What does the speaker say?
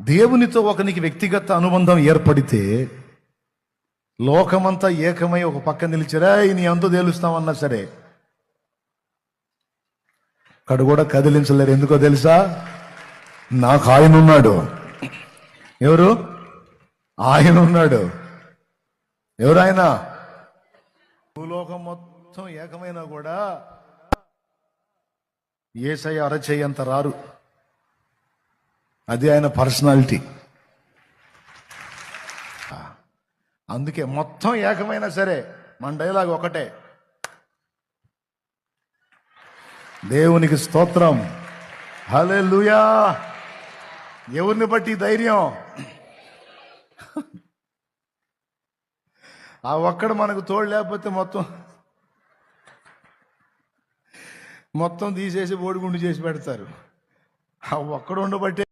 దేవునితో ఒకనికి వ్యక్తిగత అనుబంధం ఏర్పడితే లోకమంతా ఏకమై ఒక పక్క నిలిచారా నీ ఎంతో తేలుస్తామన్నా సరే అక్కడ కూడా కదిలించలేరు. ఎందుకో తెలుసా? నాకు ఆయన ఉన్నాడు. ఎవరు? ఆయన ఉన్నాడు. ఎవరు ఆయన? భూలోకం మొత్తం ఏకమైనా కూడా యేసయ్య అరచేయంత రారు. అది ఆయన పర్సనాలిటీ. అందుకే మొత్తం ఏకమైనా సరే మన డైలాగ్ ఒకటే, దేవునికి స్తోత్రం, హల్లెలూయా. ఎవరిని బట్టి ధైర్యం? ఆ ఒక్కడు మనకు తోడు లేకపోతే మొత్తం తీసేసి బోడిగుండు చేసి పెడతారు. ఆ ఒక్కడు ఉండబట్టే